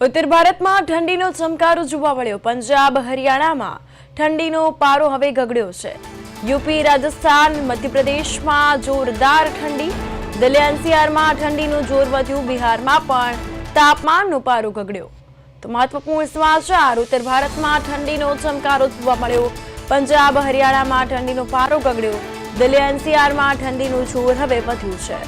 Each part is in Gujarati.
ઉત્તર ભારતમાં ઠંડીનો ચમકારો જોવા મળ્યો। પંજાબ હરિયાણામાં ઠંડીનો પારો હવે ગગડ્યો છે। યુપી રાજસ્થાન મધ્યપ્રદેશમાં જોરદાર ઠંડી। દિલ્હી એનસીઆરમાં ઠંડીનું જોર વધ્યું। બિહારમાં પણ તાપમાનનો પારો ગગડ્યો। તો મહત્વપૂર્ણ સમાચાર, ઉત્તર ભારતમાં ઠંડીનો ચમકારો જોવા મળ્યો। પંજાબ હરિયાણામાં ઠંડીનો પારો ગગડ્યો। દિલ્હી એનસીઆરમાં ઠંડીનું જોર હવે વધ્યું છે।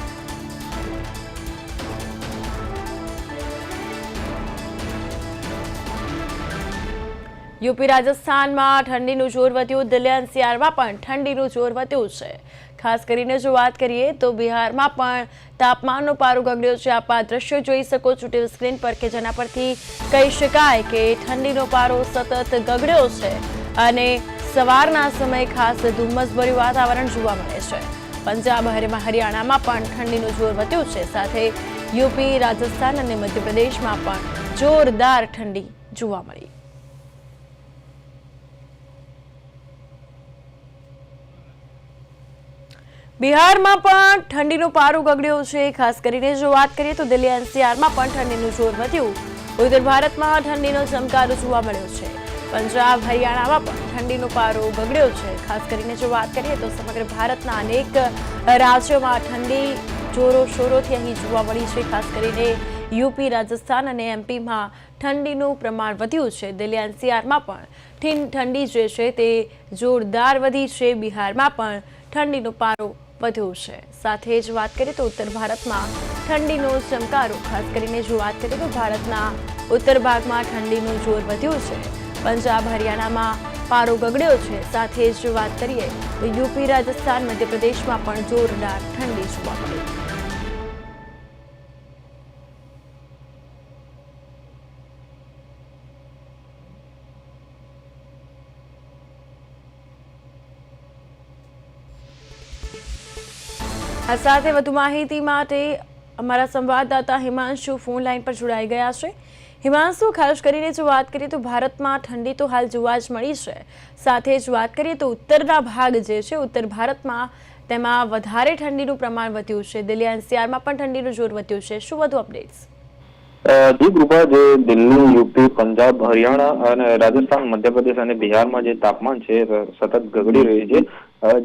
યુપી રાજસ્થાનમાં ઠંડીનું જોર વધ્યું। દિલ્હી એનસીઆરમાં પણ ઠંડીનું જોર વધ્યું છે। ખાસ કરીને જો વાત કરીએ તો બિહારમાં પણ તાપમાનનો પારો ગગડ્યો છે। આપ આ દ્રશ્યો જોઈ શકો છો ટીવી સ્ક્રીન પર કે જેના પરથી કહી શકાય કે ઠંડીનો પારો સતત ગગડ્યો છે અને સવારના સમયે ખાસ ધુમ્મસભર્યું વાતાવરણ જોવા મળે છે। પંજાબ હરિયાણામાં પણ ઠંડીનું જોર વધ્યું છે। સાથે યુપી રાજસ્થાન અને મધ્યપ્રદેશમાં પણ જોરદાર ઠંડી જોવા મળી। બિહારમાં પણ ઠંડીનો પારો ગગડ્યો છે। ખાસ કરીને જો વાત કરીએ તો દિલ્હી એનસીઆરમાં પણ ઠંડીનું જોર વધ્યું। ઉત્તર ભારતમાં ઠંડીનો ચમકારો જોવા મળ્યો છે। પંજાબ હરિયાણામાં પણ ઠંડીનો પારો ગગડ્યો છે। ખાસ કરીને જો વાત કરીએ તો સમગ્ર ભારતના અનેક રાજ્યોમાં ઠંડી જોરો શોરોથી અહીં જોવા મળી છે। ખાસ કરીને યુપી રાજસ્થાન અને એમપીમાં ઠંડીનું પ્રમાણ વધ્યું છે। દિલ્હી એનસીઆરમાં પણ ઠંડી જે છે તે જોરદાર વધી છે। બિહારમાં પણ ઠંડીનો પારો વધ્યો છે। સાથે જ વાત કરીએ તો ઉત્તર ભારતમાં ઠંડીનો ચમકારો, ખાસ કરીને જો વાત કરીએ તો ભારતના ઉત્તર ભાગમાં ઠંડીનું જોર વધ્યું છે। પંજાબ હરિયાણામાં પારો ગગડ્યો છે। સાથે જ વાત કરીએ તો યુપી રાજસ્થાન મધ્યપ્રદેશમાં પણ જોરદાર ઠંડી જોવા મળી। આ સાથે વધુ માહિતી માટે અમારા સંવાદદાતા હિમાંશુ ફોન લાઈન પર જોડાઈ ગયા છે। હિમાંશુ, ખાસ કરીને જો વાત કરીએ તો ભારતમાં ઠંડી તો હાલ જોવા જ મળી છે। સાથે જ વાત કરીએ તો ઉત્તરના ભાગ જે છે ઉત્તર ભારતમાં તેમાં વધારે ઠંડીનું પ્રમાણ વધ્યું છે। દિલ્હી એનસીઆરમાં પણ ઠંડીનું જોર વધ્યું છે। શું વધુ અપડેટ્સ? જી કૃપા, જે દિલ્હી, યુપી, પંજાબ, હરિયાણા અને રાજસ્થાન, મધ્યપ્રદેશ અને બિહારમાં જે તાપમાન છે સતત ગગડી રહ્યું છે,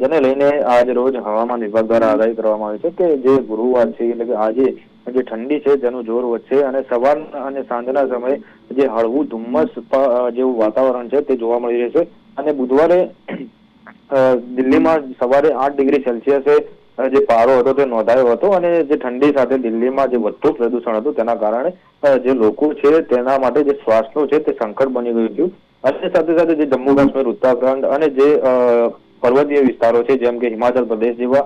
જેને લઈને આજ રોજ હવામાન વિભાગ દ્વારા આગાહી કરવામાં આવી છે કે જે ગુરુવાર છે એટલે કે આજે જે ઠંડી છે તેનું જોર વધશે અને સવાર અને સાંજના સમયે જે હળવું ધુમ્મસ જેવું વાતાવરણ છે તે જોવા મળી રહેશે। અને બુધવારે દિલ્હીમાં સવારે 8 ડિગ્રી સેલ્સિયસે જે પારો હતો તે નોંધાયો હતો અને જે ઠંડી સાથે દિલ્હીમાં જે વધતું પ્રદૂષણ હતું તેના કારણે જે લોકો છે તેના માટે જે શ્વાસનું છે તે સંકટ બની ગયું હતું। અને સાથે સાથે જે જમ્મુ કાશ્મીર, ઉત્તરાખંડ અને જે પર્વતીય વિસ્તારો છે જેમ કે હિમાચલ પ્રદેશ જેવા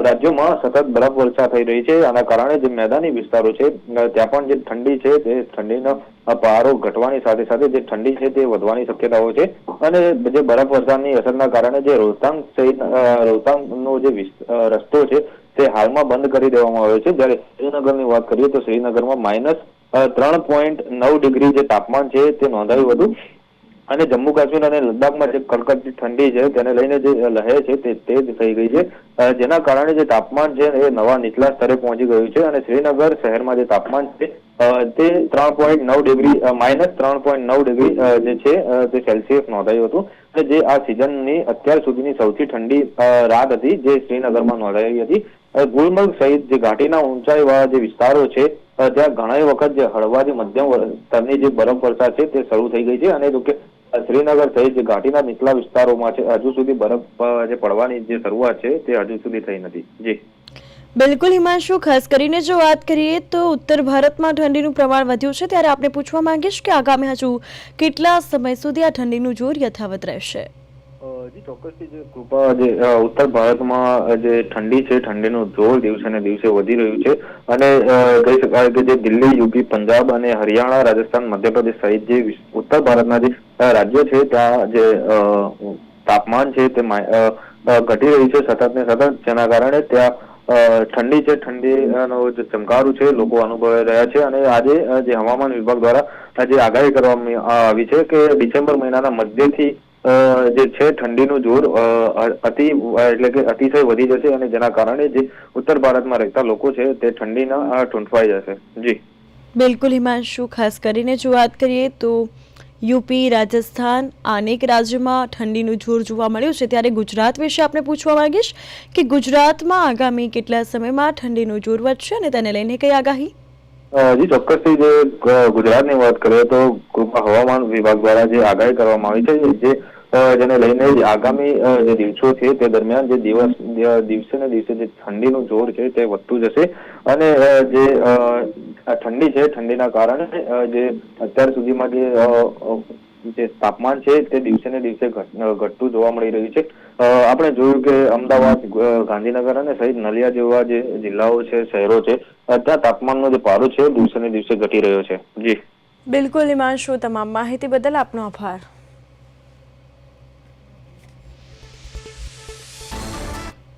રાજ્યોમાં સતત બરફવર્ષા થઈ રહી છે। આના કારણે જે મેદાની વિસ્તારો છે ત્યાં પણ જે ઠંડી છે તે ઠંડીનો પારો ઘટવાની સાથે સાથે જે ઠંડી છે તે વધવાની શક્યતાઓ છે। અને જે બરફવર્ષાની અસરના કારણે જે રોહતાંગનો જે રસ્તો છે તે હાલમાં બંધ કરી દેવામાં આવ્યો છે। જ્યારે શ્રીનગરની વાત કરીએ તો શ્રીનગરમાં -3.9 ડિગ્રી જે તાપમાન છે તે નોંધાયું હતું। અને જમ્મુ કાશ્મીર અને લદ્દાખમાં જે કડકડતી ઠંડી છે તેને લઈને જે લહેર છે તે તેજ થઈ ગઈ છે, જેના કારણે જે તાપમાન છે એ નવા નીચલા સ્તરે પહોંચી ગયું છે। અને શ્રીનગર શહેરમાં જે તાપમાન છે તે -3.9 ડિગ્રી જે છે તે સેલ્સિયસ નોંધાયું હતું। અને જે આ સિઝનની અત્યાર સુધીની સૌથી ઠંડી રાત હતી જે શ્રીનગરમાં નોંધાઈ હતી। ગુલમર્ગ સહિત જે ઘાટીના ઊંચાઈવાળા જે વિસ્તારો છે ત્યાં ઘણી વખત જે હળવાથી મધ્યમ સ્તરની જે બરફવર્ષા છે તે શરૂ થઈ ગઈ છે। અને જો કે શ્રીનગર સહિત જે ઘાટીના નીચલા વિસ્તારોમાં છે હજુ સુધી બરફ જે પડવાની જે શરૂઆત છે તે હજુ સુધી થઈ નથી। જી બિલકુલ હિમાંશુ, ખાસ કરીને જો વાત કરીએ તો ઉત્તર ભારતમાં ઠંડીનું પ્રમાણ વધ્યું છે ત્યારે આપણે પૂછવા માંગીશ કે આગામી હજુ કેટલા સમય સુધી આ ઠંડીનું જોર યથાવત રહેશે? જી ચોક્કસથી જે કૃપા, જે ઉત્તર ભારતમાં જે ઠંડી છે ઠંડીનું જોર દિવસે ને દિવસે વધી રહ્યું છે। અને કહી શકાય કે જે દિલ્હી, યુપી, પંજાબ અને હરિયાણા, રાજસ્થાન, મધ્યપ્રદેશ સહિત જે ઉત્તર ભારતના જે રાજ્યો છે ત્યાં જે તાપમાન છે તે ઘટી રહ્યું છે સતત ને સતત, જેના કારણે ત્યાં ઠંડી છે ઠંડીનો જે ચમકારો છે લોકો અનુભવી રહ્યા છે। અને આજે જે હવામાન વિભાગ દ્વારા જે આગાહી કરવામાં આવી છે કે ડિસેમ્બર મહિનાના મધ્યથી જે છે ઠંડીનું જોર એટલે કે અતિશય વધી જશે અને જેના કારણે જે ઉત્તર ભારતમાં રહેતા લોકો છે તે ઠંડીના ઠૂંઠવાઈ જશે। જી બિલકુલ હિમાંશુ, ખાસ કરીને જો વાત કરીએ તો યુપી, રાજસ્થાન અનેક રાજ્યોમાં ઠંડીનું જોર જોવા મળ્યું છે, ત્યારે ગુજરાત વિશે આપણે પૂછવા માંગીશ કે ગુજરાતમાં આગામી કેટલા સમયમાં ઠંડીનું જોર વધશે અને તેને લઈને કઈ આગાહી? જી ચોક્કસથી જે ગુજરાતની વાત કરીએ તો હવામાન વિભાગ દ્વારા જે આગાહી કરવામાં આવી છે, જેને લઈને આગામી જે દિવસો છે તે દરમિયાન જે દિવસે ને દિવસે જે ઠંડીનું જોર છે તે વધતું જશે અને જે ઠંડી છે ઠંડીના કારણે જે અત્યાર સુધીમાં જે તાપમાન છે તે દિવસે ને દિવસે ઘટતું જોવા મળી રહ્યું છે. આપણે જોયું કે અમદાવાદ, ગાંધીનગર અને સહિત નલિયા જેવા જે જિલ્લાઓ છે, શહેરો છે, ત્યાં તાપમાનનો જે પારો છે દિવસે ને દિવસે ઘટી રહ્યો છે. જી બિલકુલ હિમાંશુ, તમામ માહિતી બદલ આપનો આભાર.